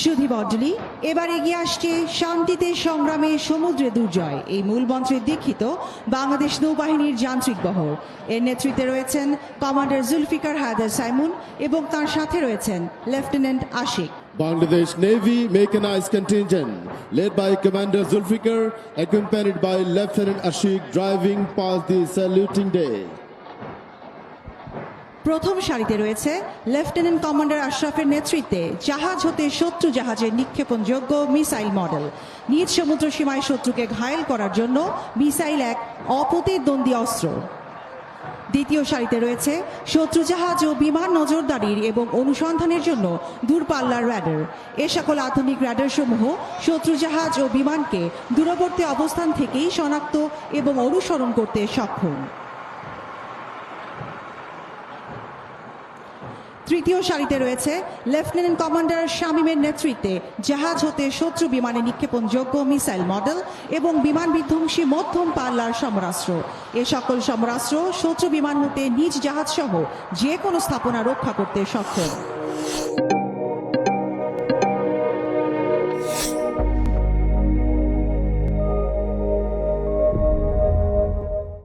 সুধী মণ্ডলী, এবার এগিয়ে আসছে শান্তিতে সংগ্রামে সমুদ্রে দুর্জয় এই মূল মন্ত্রে দীক্ষিত বাংলাদেশ নৌবাহিনীর যান্ত্রিক বহর। এর নেতৃত্বে রয়েছেন কমান্ডার জুলফিকার হায়দার সাইমুন এবং তার সাথে রয়েছেন lieutenant Ashiq. Bangladesh Navy Mechanized Contingent, led by Commander Zulfikar, accompanied by Lieutenant Ashik, driving past the saluting day. প্রথম সারিতে রয়েছে লেফটেন্যান্ট কমান্ডার আশরাফের নেতৃত্বে জাহাজ হতে শত্রু জাহাজের নিক্ষেপণযোগ্য মিসাইল মডেল। নিজ সমুদ্র সীমায় শত্রুকে ঘায়েল করার জন্য মিসাইল এক অপ্রতিদ্বন্দ্বী অস্ত্র। দ্বিতীয় সারিতে রয়েছে শত্রু জাহাজ ও বিমান নজরদারির এবং অনুসন্ধানের জন্য দূরপাল্লার র্যাডার। এ সকল আধুনিক র্যাডার সমূহ শত্রু জাহাজ ও বিমানকে দূরবর্তী অবস্থান থেকেই শনাক্ত এবং অনুসরণ করতে সক্ষম। তৃতীয় সারিতে রয়েছে লেফটেন্যান্ট কমান্ডার শামীমের নেতৃত্বে জাহাজ হতে শত্রু বিমানে নিক্ষেপণযোগ্য মিসাইল মডেল এবং বিমান বিধ্বংসী মধ্যম পাল্লার সমরাস্ত্র। এ সকল সমরাস্ত্র শত্রু বিমান হতে নিজ জাহাজ সহ যে কোনো স্থাপনা রক্ষা করতে সক্ষম।